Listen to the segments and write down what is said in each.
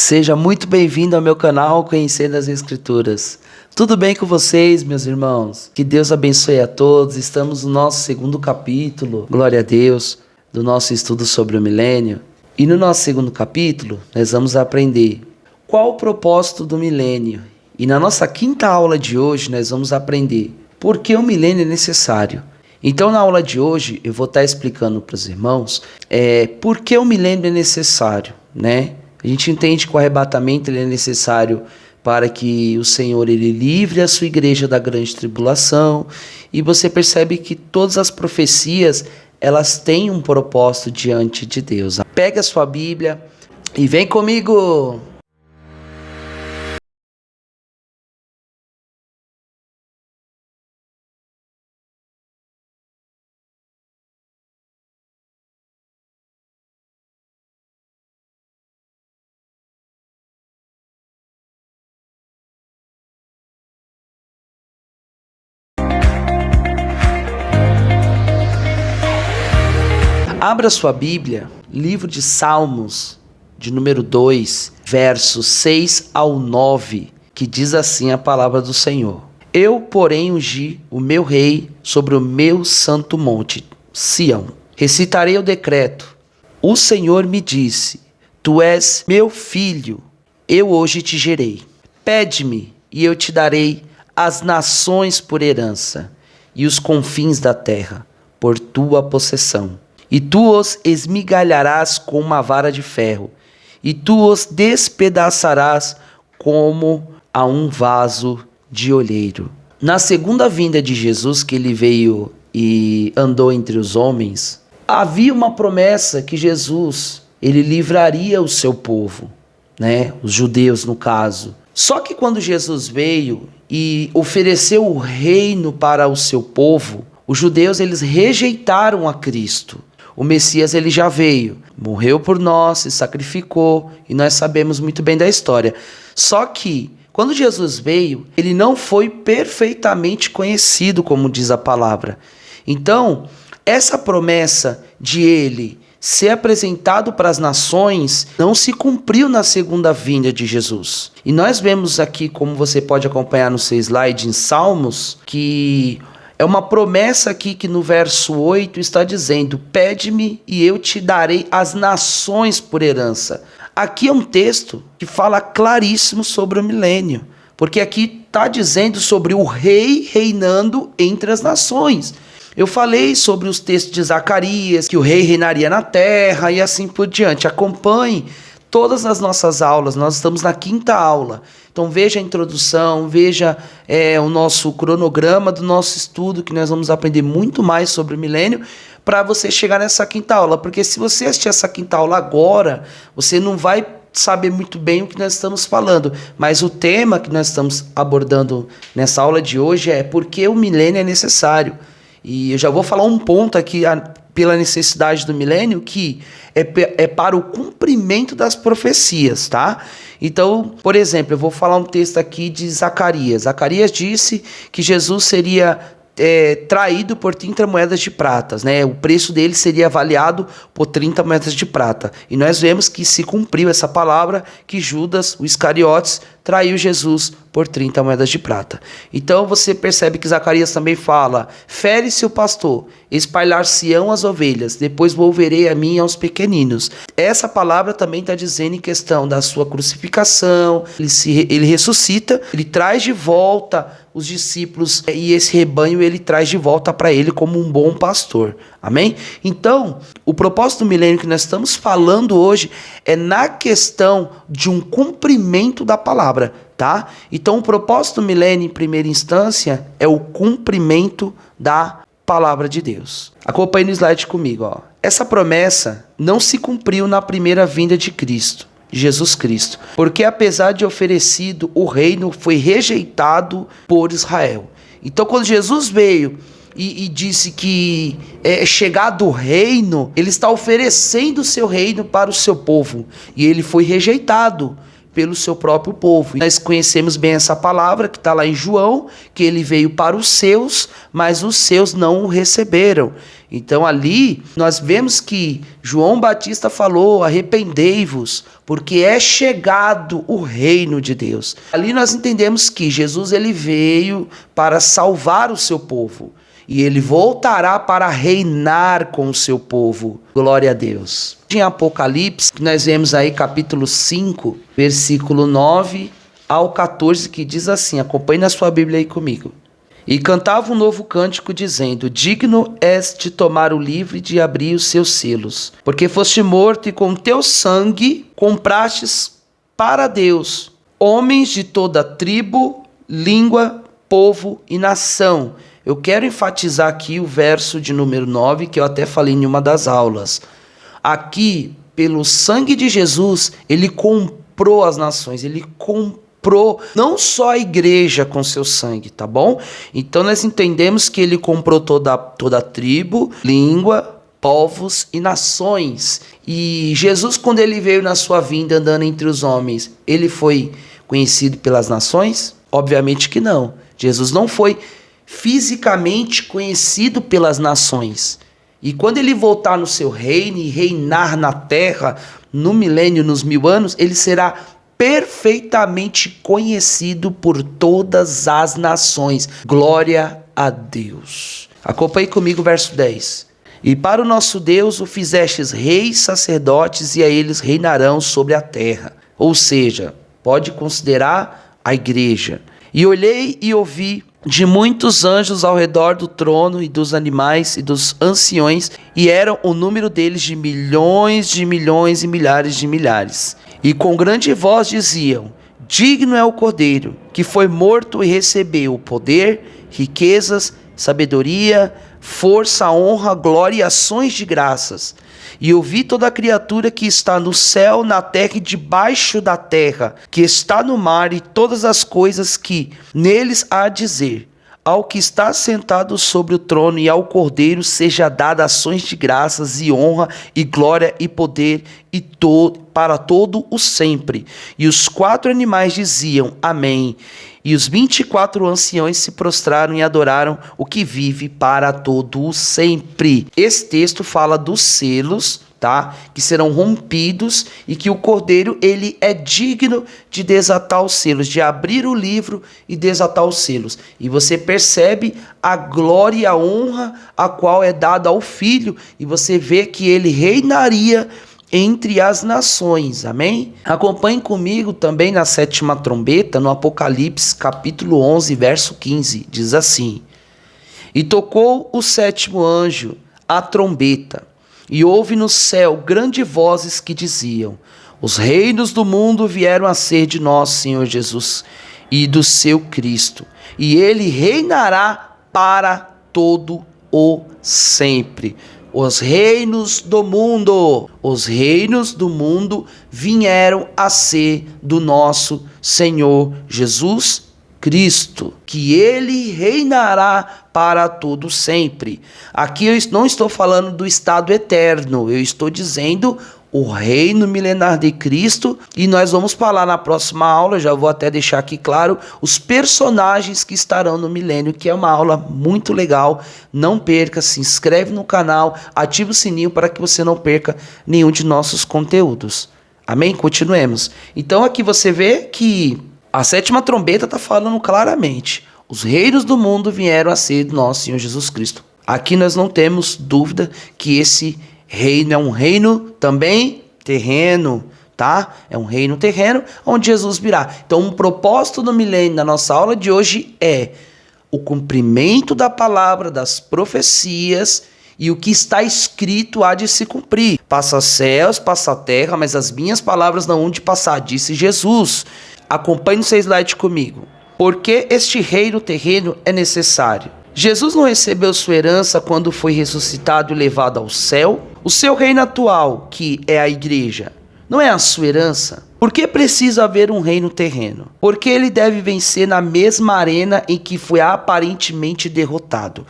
Seja muito bem-vindo ao meu canal Conhecendo as Escrituras. Tudo bem com vocês, meus irmãos? Que Deus abençoe a todos. Estamos no nosso segundo capítulo, glória a Deus, do nosso estudo sobre o milênio. E no nosso segundo capítulo, nós vamos aprender qual o propósito do milênio. E na nossa quinta aula de hoje, nós vamos aprender por que o milênio é necessário. Então, na aula de hoje, eu vou estar explicando para os irmãos por que o milênio é necessário, né? A gente entende que o arrebatamento ele é necessário para que o Senhor ele livre a sua igreja da grande tribulação. E você percebe que todas as profecias elas têm um propósito diante de Deus. Pega a sua Bíblia e vem comigo! Abra sua Bíblia, livro de Salmos, de número 2, versos 6 ao 9, que diz assim a palavra do Senhor. Eu, porém, ungi o meu rei sobre o meu santo monte, Sião. Recitarei o decreto. O Senhor me disse, tu és meu filho, eu hoje te gerei. Pede-me e eu te darei as nações por herança e os confins da terra por tua possessão. E tu os esmigalharás com uma vara de ferro, e tu os despedaçarás como a um vaso de olheiro. Na segunda vinda de Jesus, que ele veio e andou entre os homens, havia uma promessa que Jesus, ele livraria o seu povo, né? Os judeus no caso. Só que quando Jesus veio e ofereceu o reino para o seu povo, os judeus eles rejeitaram a Cristo. O Messias ele já veio, morreu por nós, se sacrificou e nós sabemos muito bem da história. Só que quando Jesus veio, ele não foi perfeitamente conhecido, como diz a palavra. Então, essa promessa de ele ser apresentado para as nações não se cumpriu na segunda vinda de Jesus. E nós vemos aqui, como você pode acompanhar no seu slide em Salmos, que é uma promessa aqui que no verso 8 está dizendo, pede-me e eu te darei as nações por herança. Aqui é um texto que fala claríssimo sobre o milênio, porque aqui está dizendo sobre o rei reinando entre as nações. Eu falei sobre os textos de Zacarias, que o rei reinaria na terra e assim por diante. Acompanhe todas as nossas aulas, nós estamos na quinta aula. Então veja a introdução, veja o nosso cronograma do nosso estudo, que nós vamos aprender muito mais sobre o milênio, para você chegar nessa quinta aula. Porque se você assistir essa quinta aula agora, você não vai saber muito bem o que nós estamos falando. Mas o tema que nós estamos abordando nessa aula de hoje é por que o milênio é necessário. E eu já vou falar um ponto aqui pela necessidade do milênio, que é para o cumprimento das profecias, tá? Então, por exemplo, eu vou falar um texto aqui de Zacarias. Zacarias disse que Jesus seria traído por 30 moedas de prata, né? O preço dele seria avaliado por 30 moedas de prata. E nós vemos que se cumpriu essa palavra, que Judas, o Iscariotes, traiu Jesus por 30 moedas de prata. Então você percebe que Zacarias também fala, fere-se o pastor, espalhar-se-ão as ovelhas, depois volverei a mim e aos pequeninos. Essa palavra também está dizendo em questão da sua crucificação, ele ressuscita, ele traz de volta os discípulos e esse rebanho ele traz de volta para ele como um bom pastor. Amém? Então, o propósito do milênio que nós estamos falando hoje é na questão de um cumprimento da palavra, tá? Então, o propósito do milênio, em primeira instância, é o cumprimento da palavra de Deus. Acompanhe no slide comigo, ó. Essa promessa não se cumpriu na primeira vinda de Cristo, Jesus Cristo, porque apesar de oferecido, o reino foi rejeitado por Israel. Então, quando Jesus veio e disse que é chegado o reino, ele está oferecendo o seu reino para o seu povo, e ele foi rejeitado pelo seu próprio povo. Nós conhecemos bem essa palavra que está lá em João, que ele veio para os seus, mas os seus não o receberam. Então ali nós vemos que João Batista falou: arrependei-vos, porque é chegado o reino de Deus. Ali nós entendemos que Jesus ele veio para salvar o seu povo. E ele voltará para reinar com o seu povo. Glória a Deus. Em Apocalipse, nós vemos aí capítulo 5, versículo 9 ao 14, que diz assim, acompanhe na sua Bíblia aí comigo. E cantava um novo cântico dizendo: digno és de tomar o livro e de abrir os seus selos, porque foste morto e com teu sangue comprastes para Deus homens de toda tribo, língua, povo e nação. Eu quero enfatizar aqui o verso de número 9, que eu até falei em uma das aulas. Aqui, pelo sangue de Jesus, ele comprou as nações, ele comprou não só a igreja com seu sangue, tá bom? Então nós entendemos que ele comprou toda a tribo, língua, povos e nações. E Jesus, quando ele veio na sua vinda andando entre os homens, ele foi conhecido pelas nações? Obviamente que não. Jesus não foi fisicamente conhecido pelas nações. E quando ele voltar no seu reino e reinar na terra, no milênio, nos 1000 anos, ele será perfeitamente conhecido por todas as nações. Glória a Deus. Acompanhe comigo o verso 10. E para o nosso Deus o fizestes reis, sacerdotes, e a eles reinarão sobre a terra. Ou seja, pode considerar a igreja. E olhei e ouvi de muitos anjos ao redor do trono e dos animais e dos anciões, e eram o número deles de milhões e milhares de milhares. E com grande voz diziam: digno é o Cordeiro, que foi morto e recebeu o poder, riquezas, sabedoria, força, honra, glória e ações de graças. E ouvi toda a criatura que está no céu, na terra e debaixo da terra, que está no mar, e todas as coisas que neles há a dizer: ao que está sentado sobre o trono e ao Cordeiro seja dada ações de graças e honra e glória e poder e para todo o sempre. E os 4 animais diziam: amém. E os 24 anciões se prostraram e adoraram o que vive para todo o sempre. Esse texto fala dos selos, tá? Que serão rompidos, e que o Cordeiro ele é digno de desatar os selos, de abrir o livro e desatar os selos. E você percebe a glória e a honra a qual é dada ao Filho, e você vê que ele reinaria entre as nações, amém? Acompanhe comigo também na 7ª trombeta, no Apocalipse capítulo 11, verso 15, diz assim: e tocou o 7º anjo a trombeta, e houve no céu grandes vozes que diziam: os reinos do mundo vieram a ser de nosso Senhor Jesus e do seu Cristo, e ele reinará para todo o sempre. Os reinos do mundo vieram a ser do nosso Senhor Jesus Cristo, que ele reinará para todo sempre. Aqui eu não estou falando do estado eterno, eu estou dizendo o reino milenar de Cristo, e nós vamos falar na próxima aula, já vou até deixar aqui claro, os personagens que estarão no milênio, que é uma aula muito legal. Não perca, se inscreve no canal, ativa o sininho para que você não perca nenhum de nossos conteúdos. Amém? Continuemos. Então aqui você vê que a 7ª trombeta está falando claramente: os reinos do mundo vieram a ser do nosso Senhor Jesus Cristo. Aqui nós não temos dúvida que esse reino é um reino também terreno, tá? É um reino terreno onde Jesus virá. Então, um propósito do milênio da nossa aula de hoje é o cumprimento da palavra, das profecias, e o que está escrito há de se cumprir. Passa céus, passa terra, mas as minhas palavras não hão de passar, disse Jesus. Acompanhe no seu slide comigo. Porque este reino terreno é necessário? Jesus não recebeu sua herança quando foi ressuscitado e levado ao céu? O seu reino atual, que é a igreja, não é a sua herança? Por que precisa haver um reino terreno? Porque ele deve vencer na mesma arena em que foi aparentemente derrotado.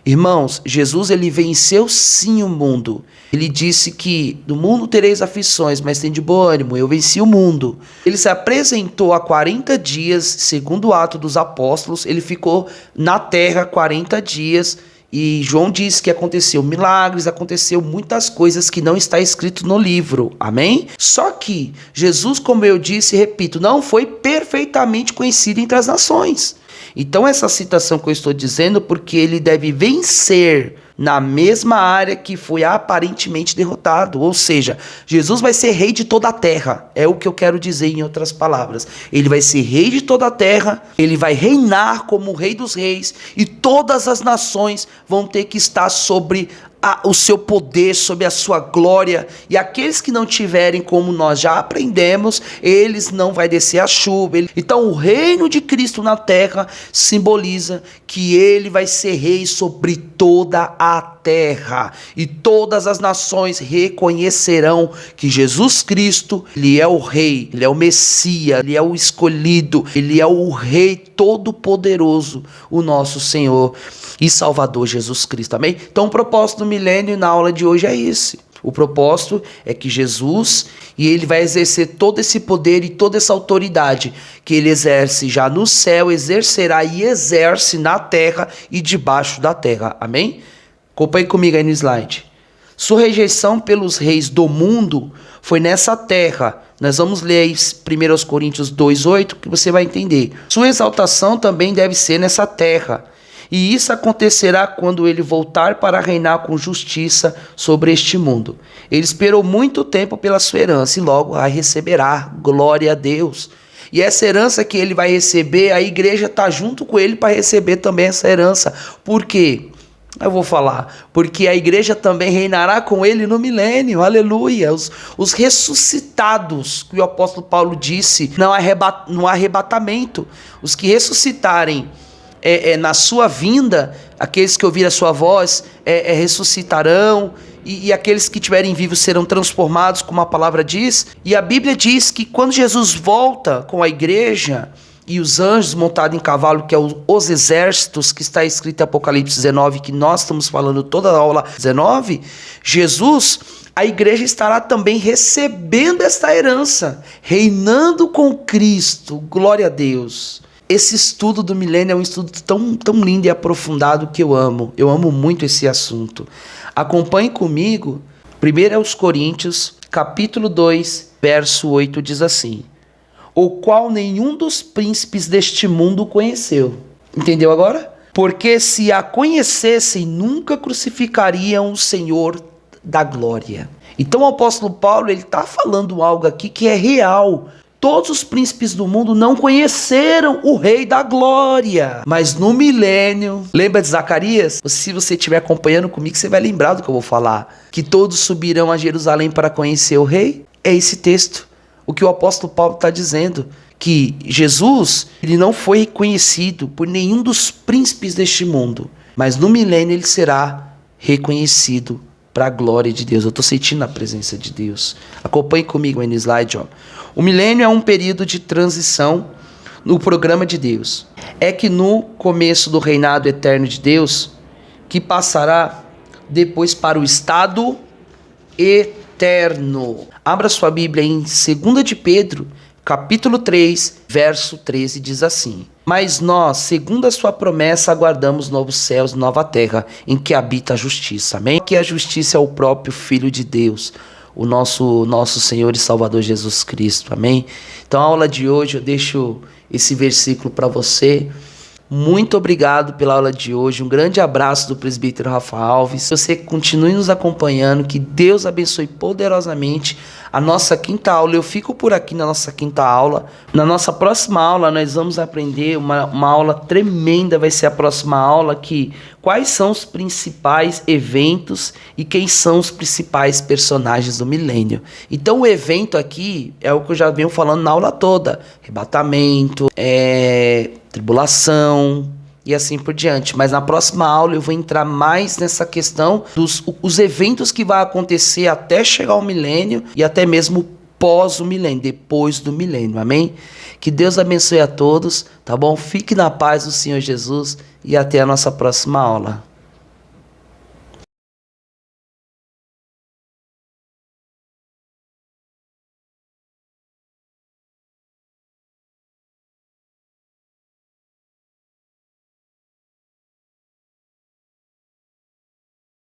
Irmãos, Jesus ele venceu sim o mundo. Ele disse que no mundo tereis aflições, mas tem de bom ânimo, eu venci o mundo. Ele se apresentou há 40 dias, segundo o ato dos apóstolos, ele ficou na terra 40 dias. E João diz que aconteceu milagres, aconteceu muitas coisas que não está escrito no livro, amém? Só que Jesus, como eu disse e repito, não foi perfeitamente conhecido entre as nações. Então essa citação que eu estou dizendo, porque ele deve vencer na mesma área que foi aparentemente derrotado. Ou seja, Jesus vai ser rei de toda a terra. É o que eu quero dizer em outras palavras. Ele vai ser rei de toda a terra, ele vai reinar como o rei dos reis, e todas as nações vão ter que estar sobre o seu poder, sobre a sua glória, e aqueles que não tiverem, como nós já aprendemos, eles não vai descer a chuva. Então o reino de Cristo na terra simboliza que ele vai ser rei sobre toda a terra, e todas as nações reconhecerão que Jesus Cristo, ele é o rei, ele é o Messias, ele é o escolhido, ele é o rei todo-poderoso, o nosso Senhor e Salvador Jesus Cristo, amém? Então o propósito do milênio na aula de hoje é esse. O propósito é que Jesus, e ele vai exercer todo esse poder e toda essa autoridade que ele exerce já no céu, exercerá e exerce na terra e debaixo da terra, amém? Acompanhe comigo aí no slide. Sua rejeição pelos reis do mundo foi nessa terra. Nós vamos ler aí 1 Coríntios 2,8 que você vai entender. Sua exaltação também deve ser nessa terra. E isso acontecerá quando ele voltar para reinar com justiça sobre este mundo. Ele esperou muito tempo pela sua herança e logo a receberá. Glória a Deus. E essa herança que ele vai receber, a igreja está junto com ele para receber também essa herança. Por quê? Eu vou falar, porque a igreja também reinará com ele no milênio, aleluia. Os ressuscitados, que o apóstolo Paulo disse no arrebatamento, os que ressuscitarem na sua vinda, aqueles que ouvirem a sua voz ressuscitarão, e aqueles que estiverem vivos serão transformados, como a palavra diz. E a Bíblia diz que quando Jesus volta com a igreja e os anjos montados em cavalo, que é os exércitos, que está escrito em Apocalipse 19, que nós estamos falando toda a aula 19, Jesus, a igreja estará também recebendo esta herança, reinando com Cristo, glória a Deus. Esse estudo do milênio é um estudo tão lindo e aprofundado que eu amo muito esse assunto. Acompanhe comigo, 1 Coríntios, capítulo 2, verso 8, diz assim: o qual nenhum dos príncipes deste mundo conheceu. Entendeu agora? Porque se a conhecessem, nunca crucificariam o Senhor da glória. Então o apóstolo Paulo, ele está falando algo aqui que é real. Todos os príncipes do mundo não conheceram o Rei da Glória. Mas no milênio, lembra de Zacarias? Se você estiver acompanhando comigo, você vai lembrar do que eu vou falar. Que todos subirão a Jerusalém para conhecer o Rei. É esse texto. O que o apóstolo Paulo está dizendo, que Jesus, ele não foi reconhecido por nenhum dos príncipes deste mundo, mas no milênio ele será reconhecido para a glória de Deus. Eu estou sentindo a presença de Deus. Acompanhe comigo aí no slide. O milênio é um período de transição no programa de Deus. É que no começo do reinado eterno de Deus, que passará depois para o estado eterno. Abra sua Bíblia em 2 de Pedro, capítulo 3, verso 13, diz assim: mas nós, segundo a sua promessa, aguardamos novos céus e nova terra, em que habita a justiça. Amém? Que a justiça é o próprio Filho de Deus, o nosso Senhor e Salvador Jesus Cristo. Amém? Então a aula de hoje eu deixo esse versículo para você. Muito obrigado pela aula de hoje. Um grande abraço do presbítero Rafa Alves. Você continue nos acompanhando. Que Deus abençoe poderosamente a nossa quinta aula. Eu fico por aqui na nossa quinta aula. Na nossa próxima aula nós vamos aprender uma aula tremenda. Vai ser a próxima aula que quais são os principais eventos e quem são os principais personagens do milênio. Então o evento aqui é o que eu já venho falando na aula toda. Arrebatamento, tribulação e assim por diante. Mas na próxima aula eu vou entrar mais nessa questão dos eventos que vai acontecer até chegar ao milênio e até mesmo pós o milênio, depois do milênio. Amém? Que Deus abençoe a todos, tá bom? Fique na paz do Senhor Jesus e até a nossa próxima aula.